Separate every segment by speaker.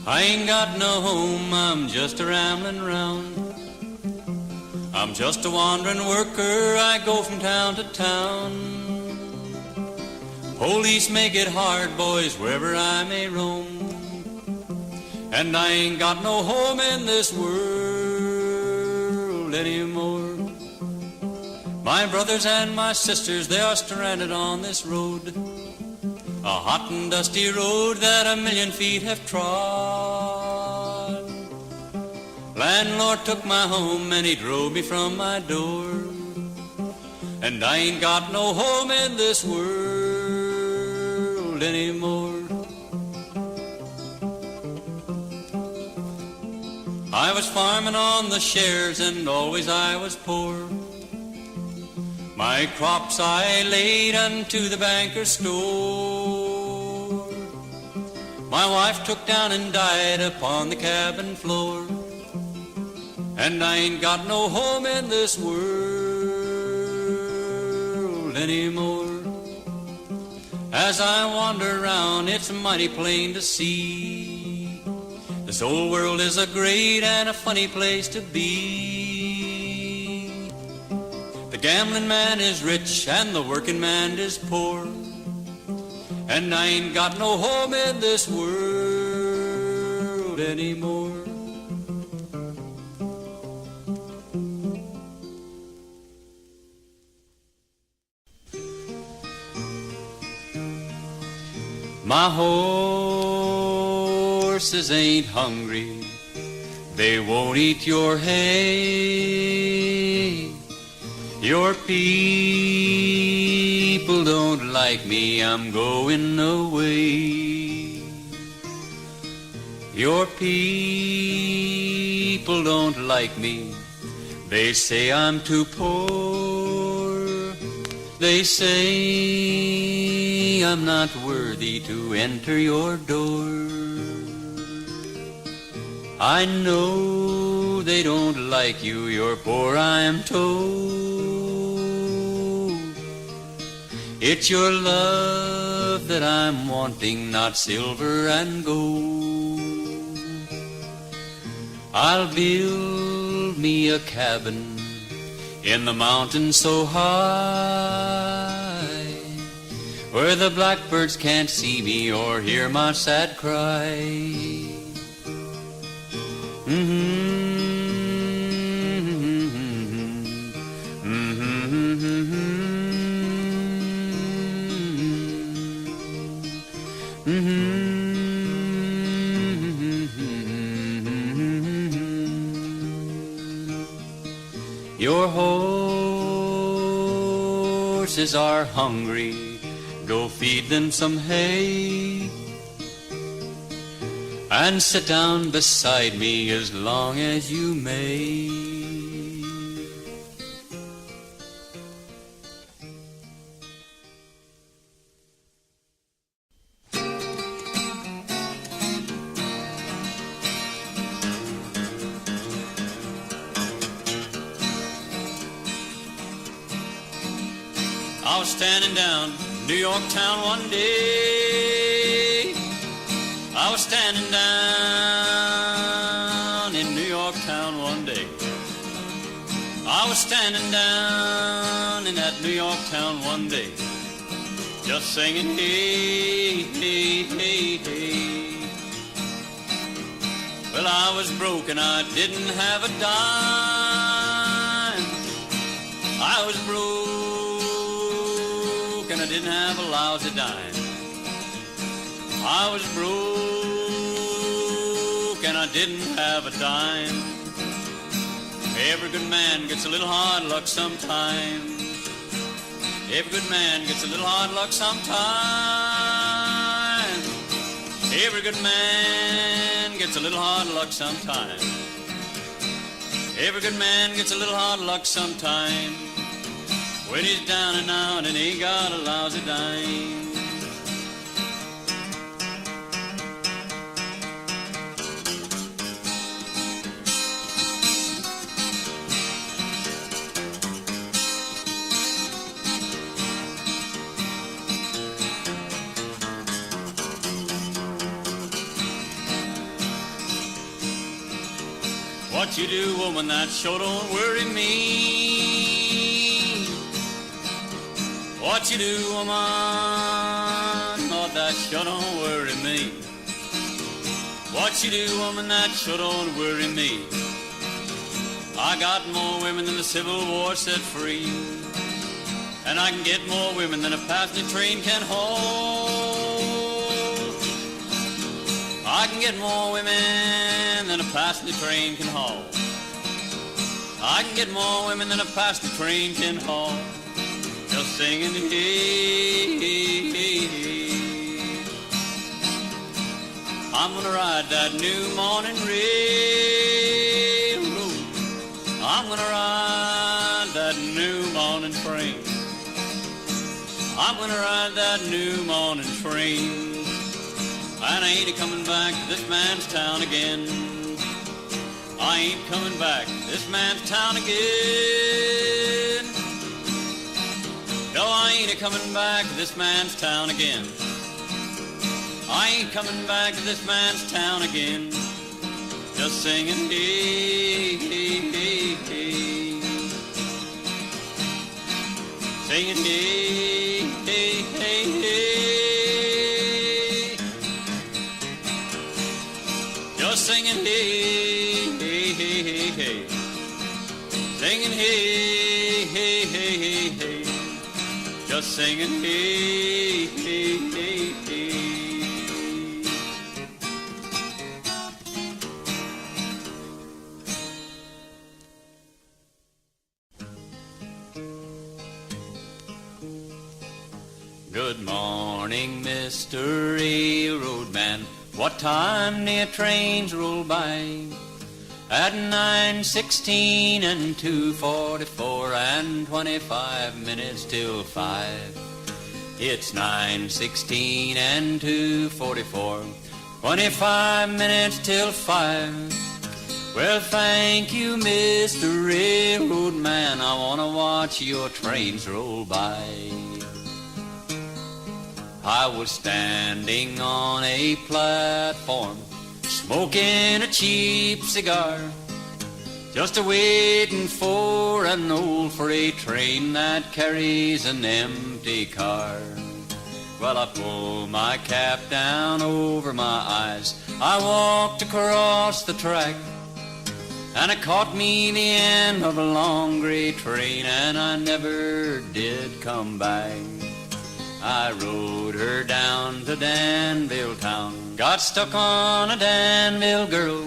Speaker 1: I ain't got no home, I'm just a rambling round. I'm just a wandering worker, I go from town to town. Police make it hard, boys, wherever I may roam. And I ain't got no home in this world anymore. My brothers and my sisters, they are stranded on this road, a hot and dusty road that 1,000,000 feet have trod. Landlord took my home and he drove me from my door, and I ain't got no home in this world anymore. I was farming on the shares and always I was poor. My crops I laid unto the banker's store. My wife took down and died upon the cabin floor, and I ain't got no home in this world anymore. As I wander around, it's mighty plain to see this old world is a great and a funny place to be. The gambling man is rich and the working man is poor, and I ain't got no home in this world anymore. My horses ain't hungry, they won't eat your hay. Your people don't like me, I'm going away. Your people don't like me, they say I'm too poor. They say I'm not worthy to enter your door. I know they don't like you, you're poor, I'm told. It's your love that I'm wanting, not silver and gold. I'll build me a cabin in the mountains so high, where the blackbirds can't see me or hear my sad cry. Your horses are hungry, go feed them some hay, and sit down beside me as long as you may. I was standing down New York town one day. I was standing down in New York town one day. I was standing down in that New York town one day, just singing, hey, hey, hey, hey. Well, I was broke and I didn't have a dime. I was broke and I didn't have a lousy dime. I was broke and I didn't have a dime. Every good man gets a little hard luck sometime. Every good man gets a little hard luck sometime. Every good man gets a little hard luck sometime. Every good man gets a little hard luck sometime, when he's down and out and ain't got a lousy dime. What you do, woman, that sure don't worry me. What you do, woman, oh, that sure don't worry me. What you do, woman, that sure don't worry me. I got more women than the Civil War set free, and I can get more women than a passenger train can hold. I can get more women than a passenger train can haul. I can get more women than a passenger train can haul. Just singing, hey, hey, hey, hey. I'm gonna ride that new morning railroad. I'm gonna ride that new morning train. I'm gonna ride that new morning train. And I ain't coming back to this man's town again. I ain't coming back to this man's town again. No, I ain't coming back to this man's town again. I ain't coming back to this man's town again. Just singing, hey, hey, hey, hey. Singing, hey, hey, hey, hey. Just singing, hey, hey, hey, hey, hey. Singing, hey, hey, hey, hey, hey. Just singing, hey, hey, hey, hey. Good morning, Mr. Railroad Man. What time do your trains roll by? At 9:16 and 2:44 and 25 minutes till 5. It's 9:16 and 2:44, 25 minutes till 5. Well, thank you, Mr. Railroad Man. I want to watch your trains roll by. I was standing on a platform, smoking a cheap cigar, just a-waiting for an old freight train that carries an empty car. Well, I pulled my cap down over my eyes, I walked across the track, and it caught me the end of a long gray train, and I never did come back. I rode her down to Danville town, got stuck on a Danville girl.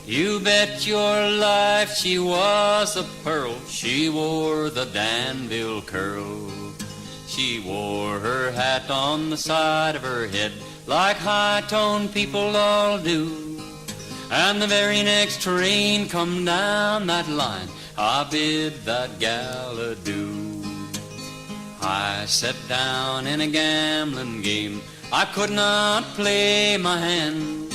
Speaker 1: You bet your life she was a pearl, she wore the Danville curl. She wore her hat on the side of her head, like high-toned people all do. And the very next train come down that line, I bid that gal adieu. I sat down in a gambling game, I could not play my hand.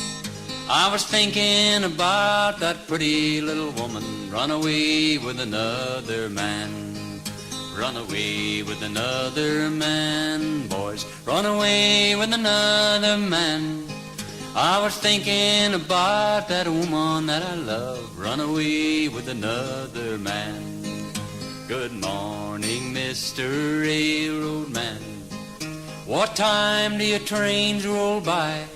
Speaker 1: I was thinking about that pretty little woman, run away with another man. Run away with another man, boys, run away with another man. I was thinking about that woman that I love, run away with another man. Good morning, Mr. Railroad Man. What time do your trains roll by?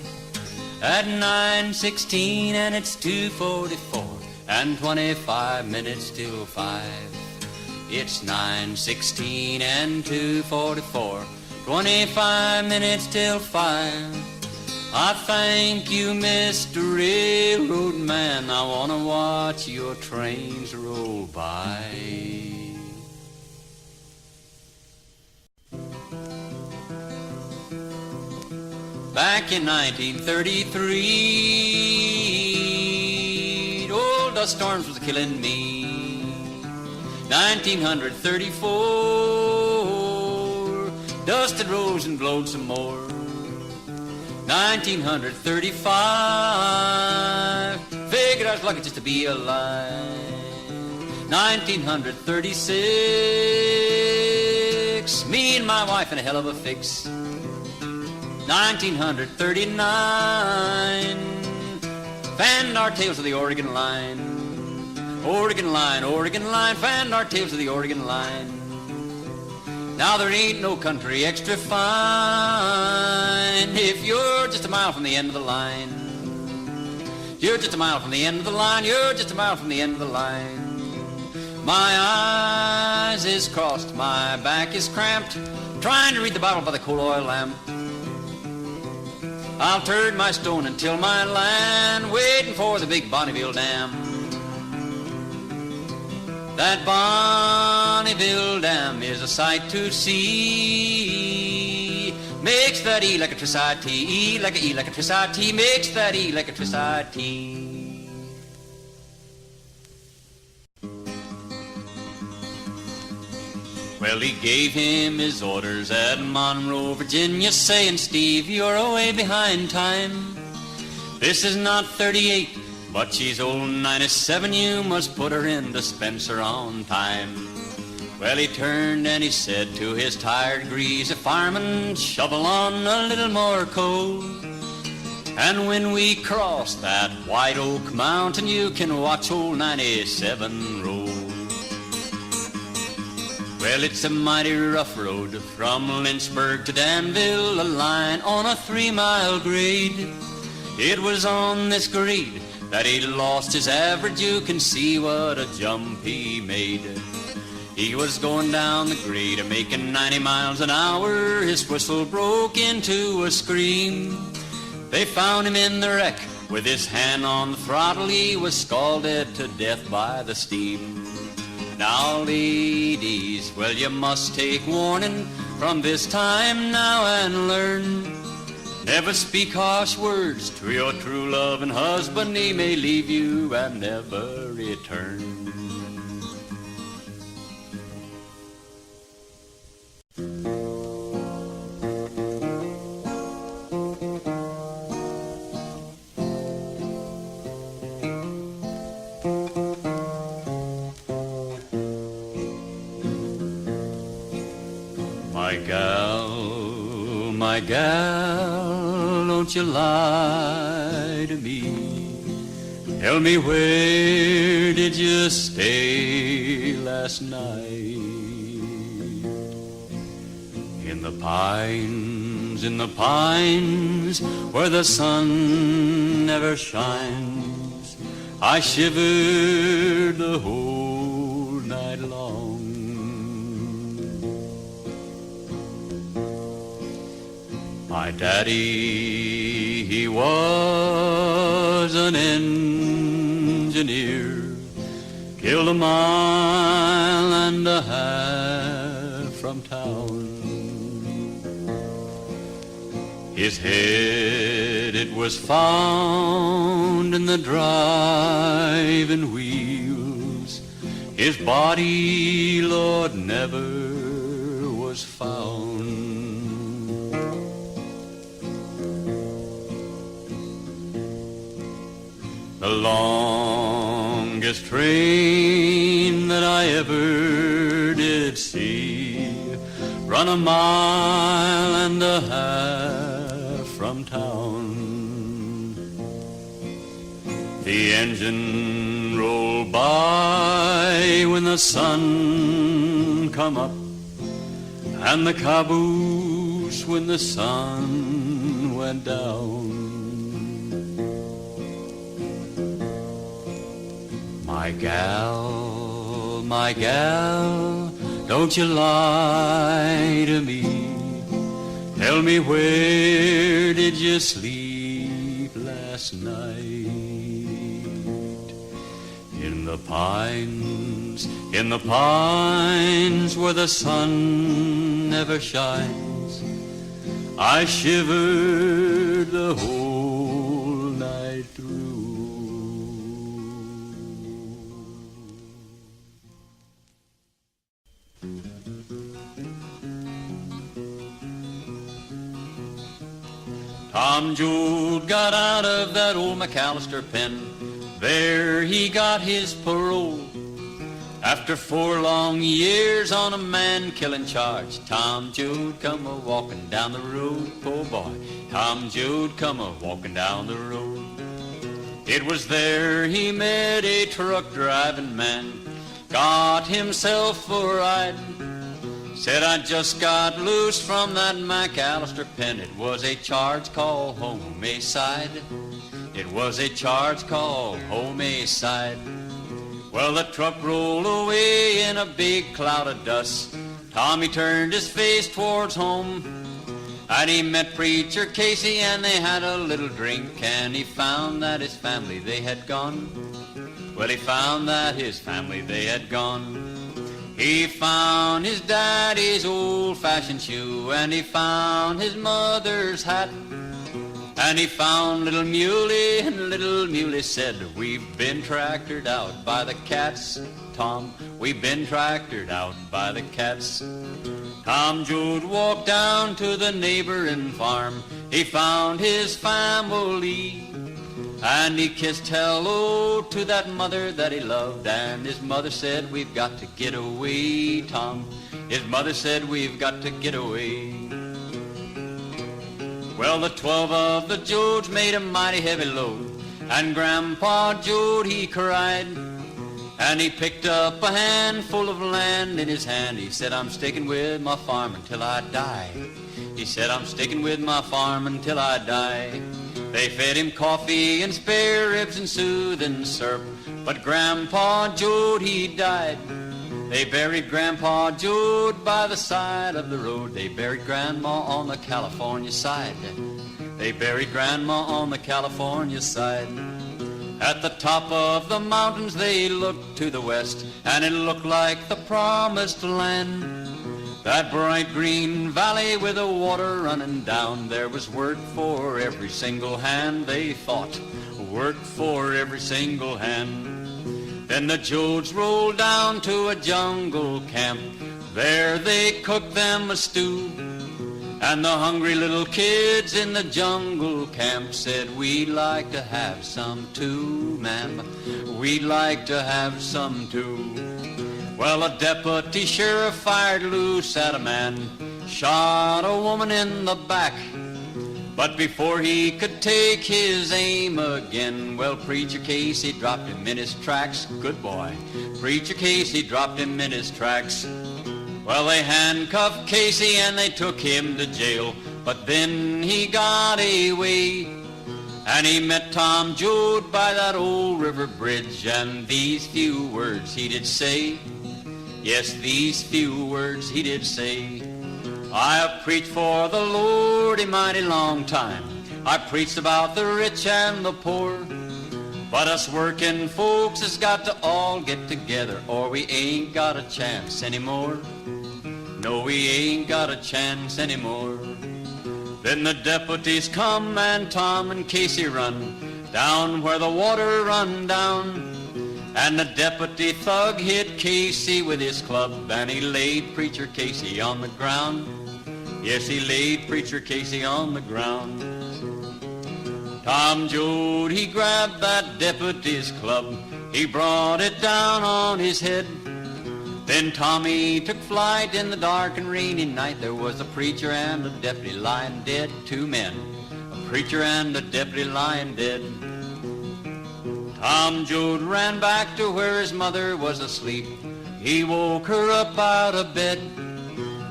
Speaker 1: At 9:16 and it's 2:44 and 25 minutes till 5. It's 9:16 and 2:44, 25 minutes till 5. I thank you, Mr. Railroad Man. I want to watch your trains roll by. Back in 1933, old dust storms was killing me. 1934, dust had rose and blowed some more. 1935, figured I was lucky just to be alive. 1936, me and my wife in a hell of a fix. 1939, fanned our tails to the Oregon line. Oregon line, fan our tails to the Oregon line. Now there ain't no country extra fine if you're just a mile from the end of the line. You're just a mile from the end of the line, you're just a mile from the end of the line. My eyes is crossed, my back is cramped, trying to read the Bible by the coal oil lamp. I'll turn my stone until my land, waiting for the big Bonneville Dam. That Bonneville Dam is a sight to see. Makes that electricity, electricity, makes that electricity. Well, he gave him his orders at Monroe, Virginia, saying, Steve, you're away behind time. This is not 38. But she's old 97, you must put her in dispenser on time. Well, he turned and he said to his tired greasy fireman, shovel on a little more coal. And when we cross that White Oak Mountain, you can watch old 97 roll. Well, it's a mighty rough road from Lynchburg to Danville, a line on a 3-mile grade. It was on this grade that he lost his average, you can see what a jump he made. He was going down the grade, making 90 miles an hour, his whistle broke into a scream. They found him in the wreck, with his hand on the throttle, he was scalded to death by the steam. Now ladies, well you must take warning from this time now and learn. Never speak harsh words to your true loving husband, he may leave you and never return. My gal, don't you lie to me. Tell me, where did you stay last night? In the pines, where the sun never shines. I shivered the whole night long. My daddy, he was an engineer, killed a mile and a half from town. His head, it was found in the driving wheels. His body, Lord, never was found. The longest train that I ever did see run a mile and a half from town. The engine rolled by when the sun come up, and the caboose when the sun went down. My gal, don't you lie to me. Tell me, where did you sleep last night? In the pines where the sun never shines. I shivered the whole night through. Tom Joad got out of that old McAllister pen. There he got his parole. After 4 long years on a man-killing charge, Tom Joad come a-walking down the road, poor boy. Tom Joad come a-walking down the road. It was there he met a truck-driving man, got himself a ride. Said, I just got loose from that McAllister pen. It was a charge called homicide. It was a charge called homicide. Well, the truck rolled away in a big cloud of dust. Tommy turned his face towards home, and he met Preacher Casey, and they had a little drink, and he found that his family, they had gone. Well, he found that his family, they had gone. He found his daddy's old-fashioned shoe, and he found his mother's hat. And he found little Muley, and little Muley said, we've been tractored out by the cats, Tom, we've been tractored out by the cats. Tom Joad walked down to the neighboring farm. He found his family, and he kissed hello to that mother that he loved. And his mother said, we've got to get away, Tom. His mother said, we've got to get away. Well, the 12 of the Joads made a mighty heavy load, and Grandpa Joad, he cried, and he picked up a handful of land in his hand. He said, I'm sticking with my farm until I die. He said, I'm sticking with my farm until I die. They fed him coffee and spare ribs and soothing syrup, but Grandpa Joad, he died. They buried Grandpa Joad by the side of the road. They buried Grandma on the California side. They buried Grandma on the California side. At the top of the mountains they looked to the west, and it looked like the promised land. That bright green valley with the water running down, there was work for every single hand, they thought, work for every single hand. Then the Joads rolled down to a jungle camp. There they cooked them a stew, and the hungry little kids in the jungle camp said, we'd like to have some too, ma'am, we'd like to have some too. Well, a deputy sheriff fired loose at a man, shot a woman in the back. But before he could take his aim again, well, Preacher Casey dropped him in his tracks. Good boy. Preacher Casey dropped him in his tracks. Well, they handcuffed Casey and they took him to jail, but then he got away. And he met Tom Joad by that old river bridge, and these few words he did say. Yes, these few words he did say. I have preached for the Lord a mighty long time. I preached about the rich and the poor. But us working folks has got to all get together, or we ain't got a chance anymore. No, we ain't got a chance anymore. Then the deputies come and Tom and Casey run down where the water run down. And the deputy thug hit Casey with his club, and he laid Preacher Casey on the ground. Yes, he laid Preacher Casey on the ground. Tom Joad, he grabbed that deputy's club. He brought it down on his head. Then Tommy took flight in the dark and rainy night. There was a preacher and a deputy lying dead, two men. A preacher and a deputy lying dead. Tom Joad ran back to where his mother was asleep. He woke her up out of bed,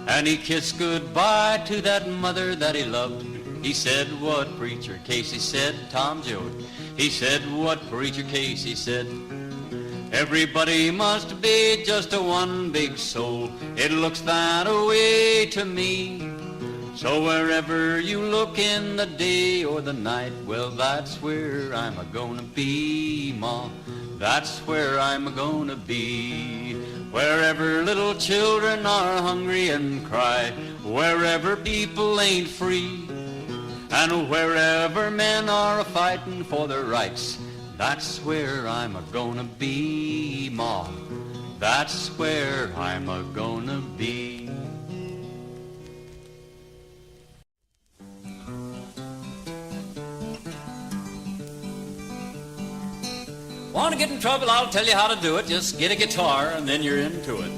Speaker 1: and he kissed goodbye to that mother that he loved. He said what Preacher Casey said, Tom Joad. He said what Preacher Casey said. Everybody must be just a one big soul. It looks that way to me. So wherever you look in the day or the night, well, that's where I'm a-gonna be, Ma. That's where I'm a-gonna be. Wherever little children are hungry and cry, wherever people ain't free, and wherever men are a-fighting for their rights, that's where I'm a-gonna be, Ma. That's where I'm a-gonna be. Want to get in trouble? I'll tell you how to do it. Just get a guitar and then you're into it.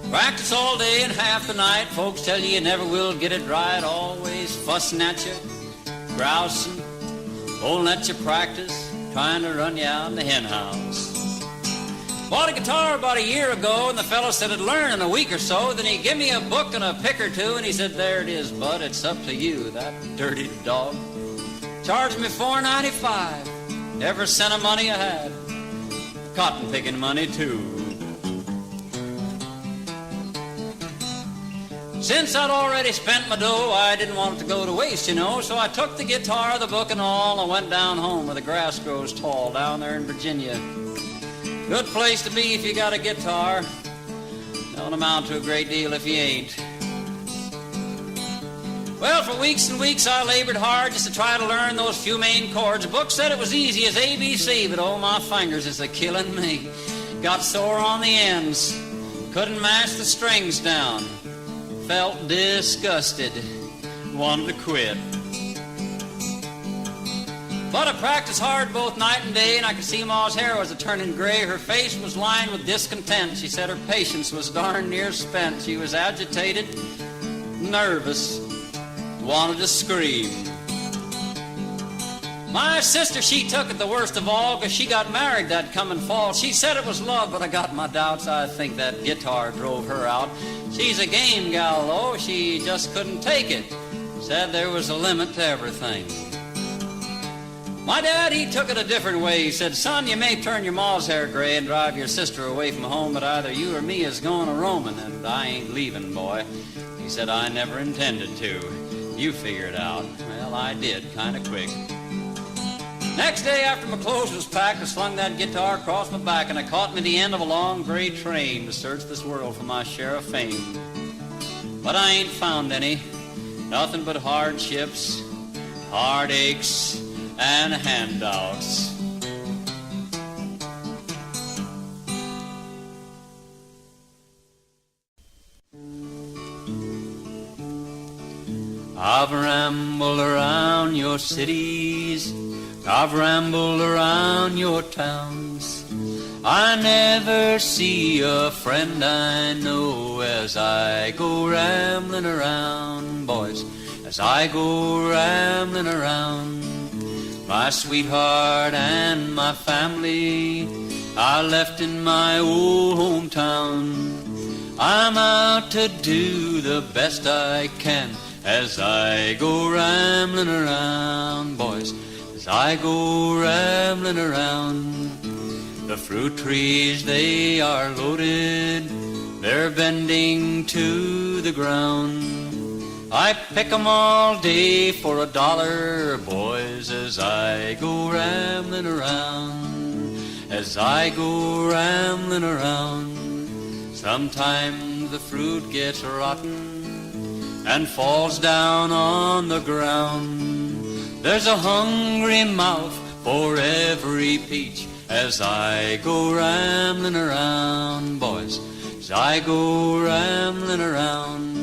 Speaker 1: Practice all day and half the night. Folks tell you never will get it right. Always fussing at you, grousing, won't let you practice. trying to run you out in the hen house. Bought a guitar about a year ago, and the fellow said it'd learn in a week or so. Then he gave me a book and a pick or two, and he said, there it is, bud, it's up to you, that dirty dog. Charged me $4.95, every cent of money I had. Cotton picking money, too. Since I'd already spent my dough, I didn't want it to go to waste, you know, so I took the guitar, the book, and all, and went down home where the grass grows tall, down there in Virginia. Good place to be if you got a guitar. Don't amount to a great deal if you ain't. Well, for weeks and weeks I labored hard just to try to learn those few main chords. The book said it was easy as ABC, but oh, my fingers is a-killing me. Got sore on the ends, couldn't mash the strings down. Felt disgusted, wanted to quit. But I practiced hard both night and day, and I could see Ma's hair was a-turning gray. Her face was lined with discontent. She said her patience was darn near spent. She was agitated, nervous, wanted to scream. My sister, she took it the worst of all, 'cause she got married that coming fall. She said it was love, but I got my doubts. I think that guitar drove her out. She's a game gal, though. She just couldn't take it. Said there was a limit to everything. My dad, he took it a different way. He said, son, you may turn your ma's hair gray and drive your sister away from home, but either you or me is going a-roaming, and I ain't leaving, boy. He said, I never intended to. You figure it out. Well, I did, kind of quick. Next day, after my clothes was packed, I slung that guitar across my back, and I caught me the end of a long gray train to search this world for my share of fame. But I ain't found any. Nothing but hardships, heartaches, and handouts. I've rambled around your cities, I've rambled around your towns. I never see a friend I know as I go rambling around, boys, as I go rambling around. My sweetheart and my family I left in my old hometown. I'm out to do the best I can as I go rambling around, boys, as I go rambling around. The fruit trees, they are loaded, they're bending to the ground. I pick 'em all day for $1, boys, as I go rambling around, as I go rambling around. Sometimes the fruit gets rotten and falls down on the ground. There's a hungry mouth for every peach as I go rambling around, boys, as I go rambling around.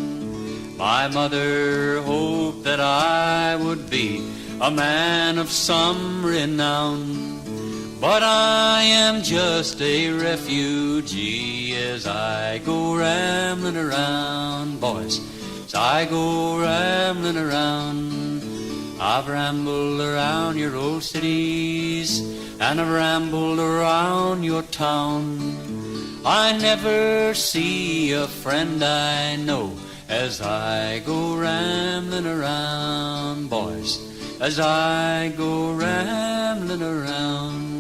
Speaker 1: My mother hoped that I would be a man of some renown, but I am just a refugee as I go rambling around, boys, as I go rambling around. I've rambled around your old cities, and I've rambled around your town. I never see a friend I know as I go rambling around, boys, as I go rambling around.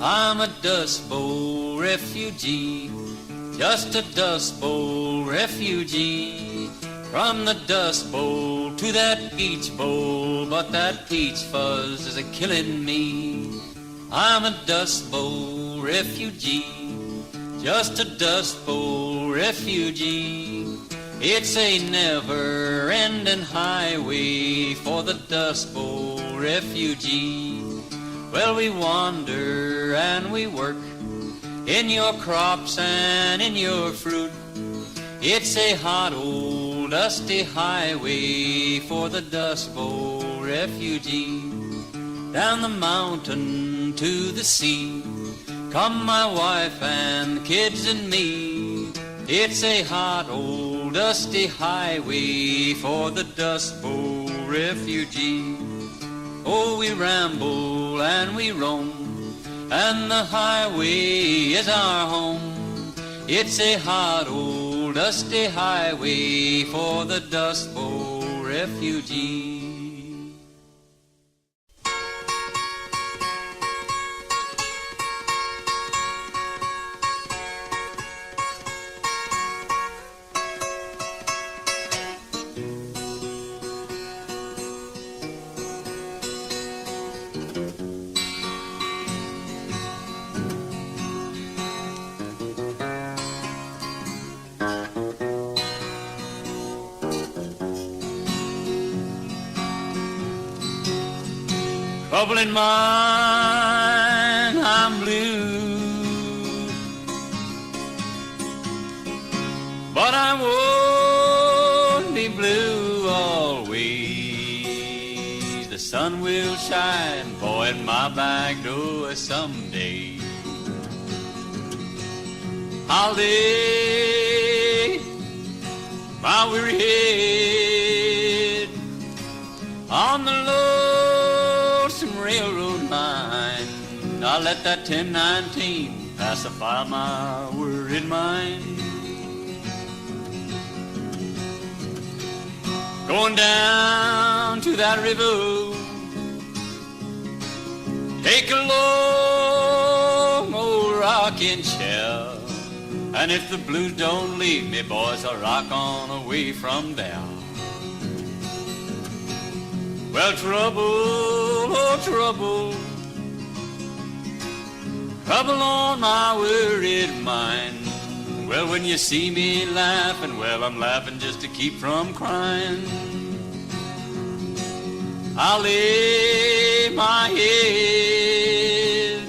Speaker 1: I'm a Dust Bowl refugee, just a Dust Bowl refugee. From the Dust Bowl to that Peach Bowl, but that peach fuzz is a-killing me. I'm a Dust Bowl refugee, just a Dust Bowl refugee. It's a never-ending highway for the Dust Bowl refugee. Well, we wander and we work in your crops and in your fruit. It's a hot old dusty highway for the Dust Bowl refugee. Down the mountain to the sea come my wife and the kids and me. It's a hot old old dusty highway for the Dust Bowl refugees. Oh, we ramble and we roam, and the highway is our home. It's a hot old dusty highway for the Dust Bowl refugees. Trouble in mind, I'm blue, but I won't be blue always. The sun will shine, boy, in my back door someday. I'll lay my weary head on the lonesome railroad line. I'll let that 1019 pacify my worried mind. Going down to that river, take a long old rocking chair, and if the blues don't leave me, boys, I'll rock on away from there. Well, trouble, oh trouble, trouble on my worried mind. Well, when you see me laughing, well, I'm laughing just to keep from crying. I'll lay my head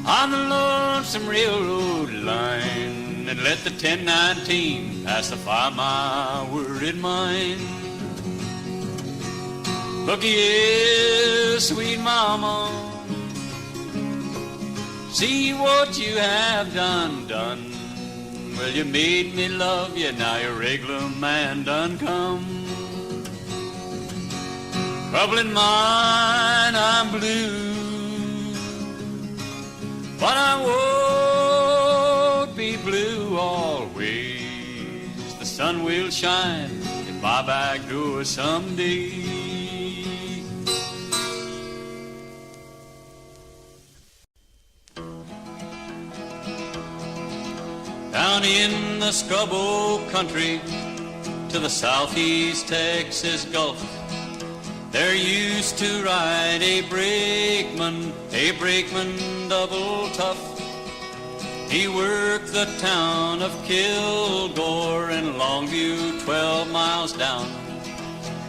Speaker 1: on the lonesome railroad line and let the 1019 pacify my worried mind. Look here, sweet mama, see what you have done. Well, you made me love you, now your regular man done come. Trouble in mind, I'm blue, but I won't be blue always. The sun will shine in my back door someday. Down in the scrub oak country to the southeast Texas Gulf, there used to ride a brakeman double tough. He worked the town of Kilgore and Longview 12 miles down.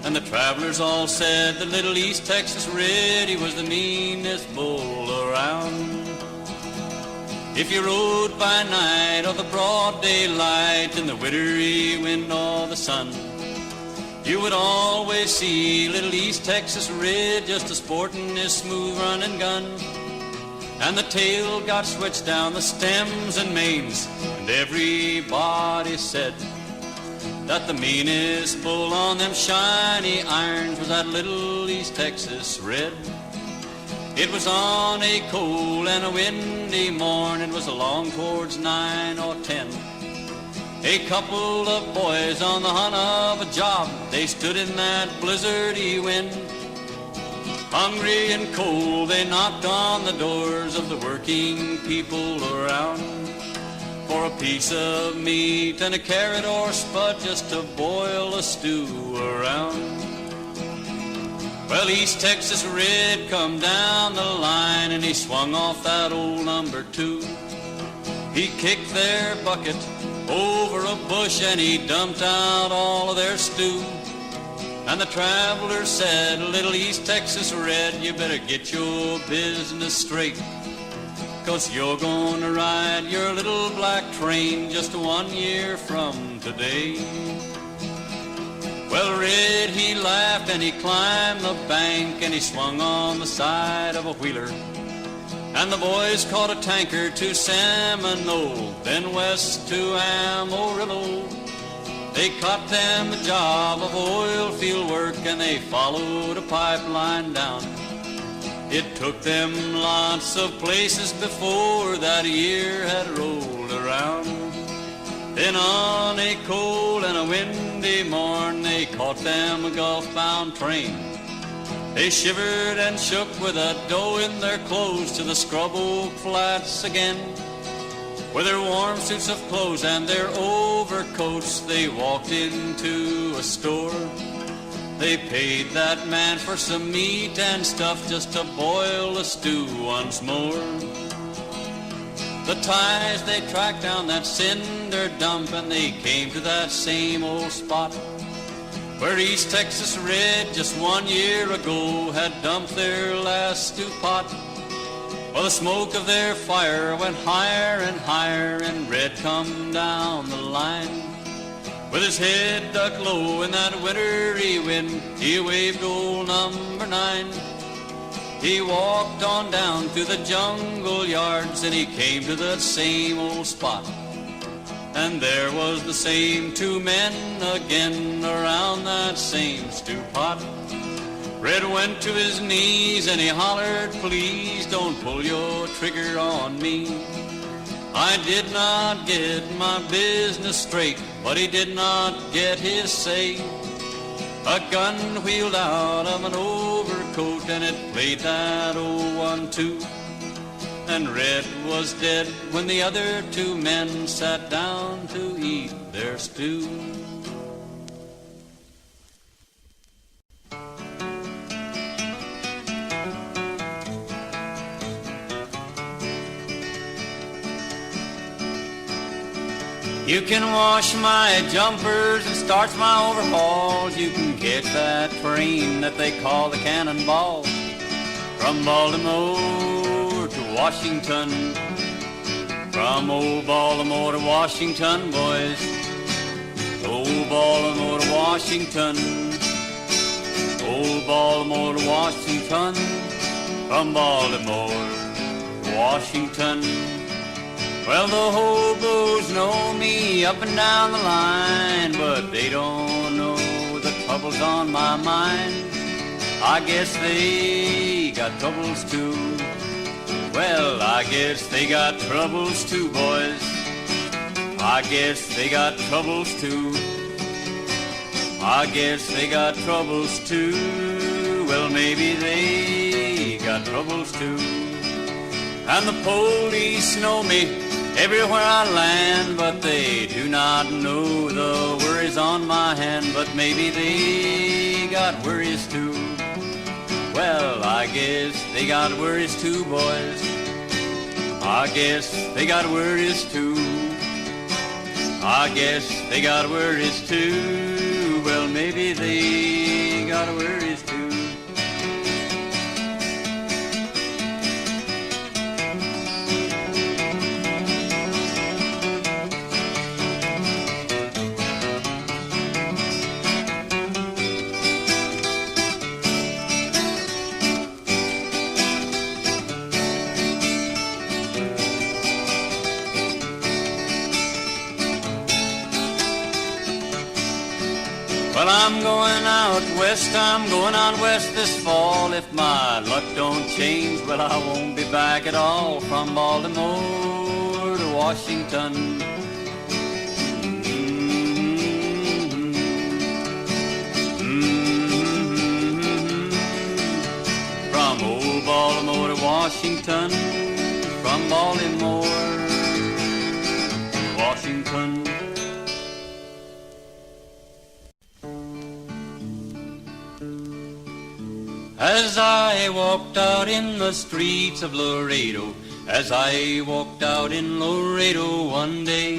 Speaker 1: And the travelers all said the little East Texas Red, he was the meanest bull around. If you rode by night or the broad daylight, in the wintry wind or the sun, you would always see little East Texas Red just a sporting his smooth running gun. And the tail got switched down the stems and mains, and everybody said that the meanest bull on them shiny irons was that little East Texas Red. It was on a cold and a windy morn, it was along towards 9 or 10. A couple of boys on the hunt of a job, they stood in that blizzardy wind. Hungry and cold, they knocked on the doors of the working people around for a piece of meat and a carrot or spud just to boil a stew around. Well, East Texas Red come down the line and he swung off that old number 2. He kicked their bucket over a bush and he dumped out all of their stew. And the travelers said, little East Texas Red, you better get your business straight, 'cause you're gonna ride your little black train just 1 year from today. Well, Red, he laughed and he climbed the bank and he swung on the side of a wheeler. And the boys caught a tanker to Seminole, then west to Amarillo. They caught them a job of oil field work and they followed a pipeline down. It took them lots of places before that year had rolled around. Then on a cold and a windy morn they caught them a Gulf-bound train. They shivered and shook with a dough in their clothes to the Scrub Oak Flats again. With their warm suits of clothes and their overcoats, they walked into a store. They paid that man for some meat and stuff just to boil the stew once more. The ties they tracked down that cinder dump and they came to that same old spot where East Texas Red just 1 year ago had dumped their last stew pot. Well, the smoke of their fire went higher and higher, and Red come down the line. With his head ducked low in that wintry wind, he waved old number 9. He walked on down through the jungle yards, and he came to that same old spot. And there was the same 2 men again around that same stew pot. Red went to his knees and he hollered, please don't pull your trigger on me. I did not get my business straight, but he did not get his say. A gun wheeled out of an overcoat and it played that old 1-2. And Red was dead when the other 2 men sat down to eat their stew. You can wash my jumpers and starch my overalls. You can catch that train that they call the Cannonball. From Baltimore to Washington, from old Baltimore to Washington, boys. Old Baltimore to Washington, old Baltimore to Washington, from Baltimore to Washington. Well, the hobos know me up and down the line, but they don't know the troubles on my mind. I guess they got troubles too. Well, I guess they got troubles too, boys. I guess they got troubles too. I guess they got troubles too. Well, maybe they got troubles too. And the police know me everywhere I land, but they do not know the worries on my hand. But maybe they got worries too. Well, I guess they got worries too, boys. I guess they got worries too. I guess they got worries too. Well, maybe they got worries too. Well, I'm going out west, I'm going out west this fall. If my luck don't change, well, I won't be back at all. From Baltimore to Washington. From old Baltimore to Washington. From Baltimore to Washington. As I walked out in the streets of Laredo, as I walked out in Laredo one day,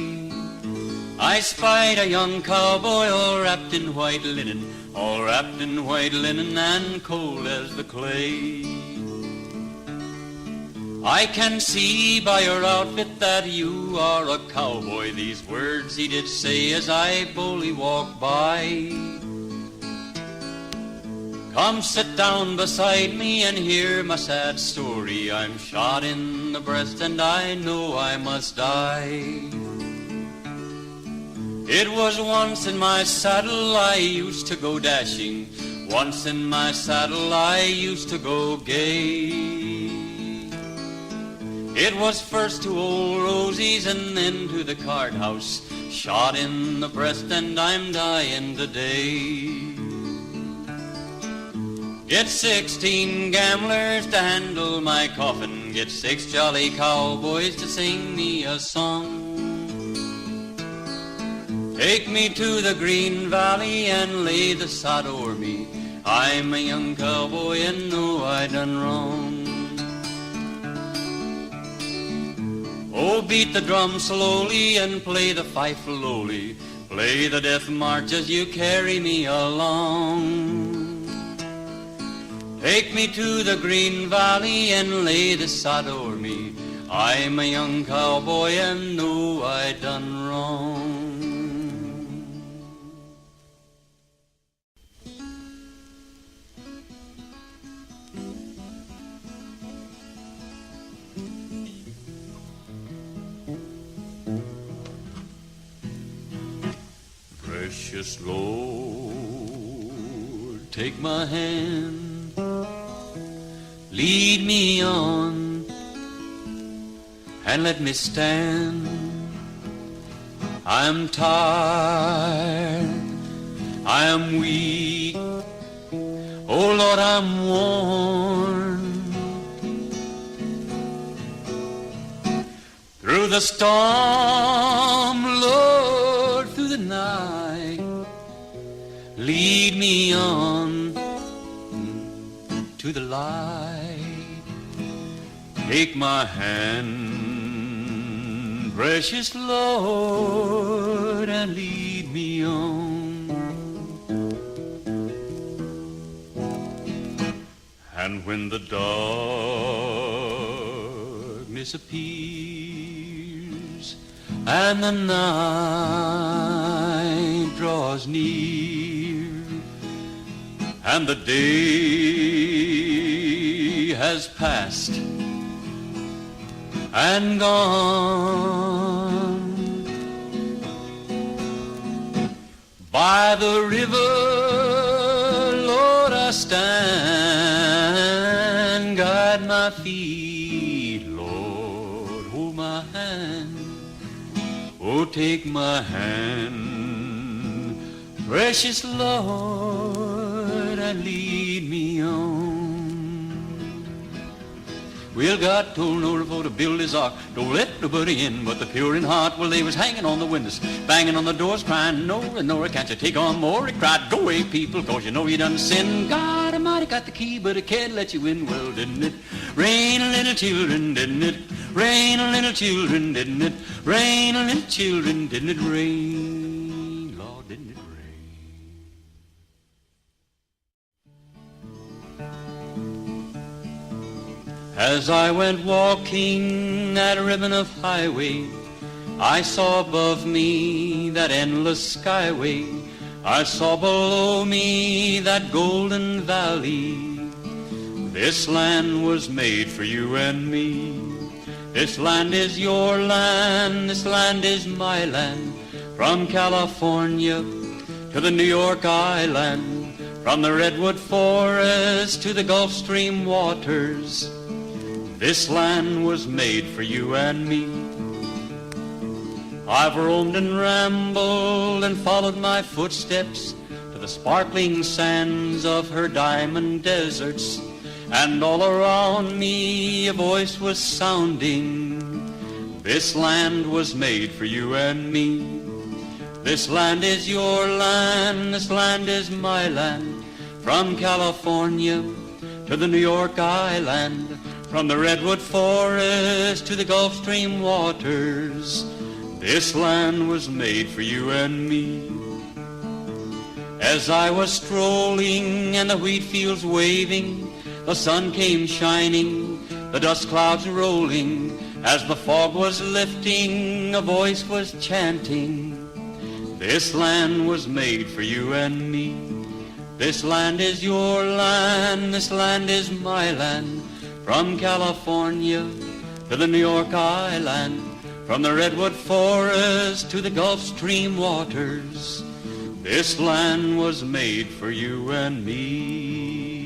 Speaker 1: I spied a young cowboy all wrapped in white linen, all wrapped in white linen and cold as the clay. I can see by your outfit that you are a cowboy, these words he did say as I boldly walked by. Come sit down beside me and hear my sad story. I'm shot in the breast and I know I must die. It was once in my saddle I used to go dashing. Once in my saddle I used to go gay. It was first to old Rosie's and then to the card house. Shot in the breast and I'm dying today. Get 16 gamblers to handle my coffin. Get 6 jolly cowboys to sing me a song. Take me to the Green Valley and lay the sod o'er me. I'm a young cowboy and know I done wrong. Oh, beat the drum slowly and play the fife lowly. Play the death march as you carry me along. Take me to the Green Valley and lay the sod o'er me. I'm a young cowboy and know I done wrong. Precious Lord, take my hand, lead me on, and let me stand. I'm tired, I am weak, oh Lord, I'm worn. Through the storm, Lord, through the night, lead me on to the light. Take my hand, precious Lord, and lead me on. And when the darkness appears and the night draws near, and the day has passed and gone, by the river, Lord, I stand. Guide my feet, Lord, hold my hand. Oh, take my hand, precious Lord, and lead me on. Well, God told Noah to build his ark, don't let nobody in but the pure in heart. Well, they was hanging on the windows, banging on the doors, crying, Noah, Noah, can't you take on more? He cried, go away, people, cause you know you done sinned. God Almighty got the key, but it can't let you in. Well, didn't it rain a little children, didn't it? Rain a little children, didn't it? Rain a little children, didn't it rain? Lord, didn't it rain? As I went walking that ribbon of highway, I saw above me that endless skyway. I saw below me that golden valley. This land was made for you and me. This land is your land, this land is my land. From California to the New York Island, from the redwood forest to the Gulf Stream waters, this land was made for you and me. I've roamed and rambled and followed my footsteps to the sparkling sands of her diamond deserts, and all around me a voice was sounding, this land was made for you and me. This land is your land, this land is my land. From California to the New York Island, from the redwood forest to the Gulf Stream waters, this land was made for you and me. As I was strolling and the wheat fields waving, the sun came shining, the dust clouds rolling. As the fog was lifting, a voice was chanting, this land was made for you and me. This land is your land, this land is my land. From California to the New York Island, From the redwood forest to the Gulf Stream waters, this land was made for you and me.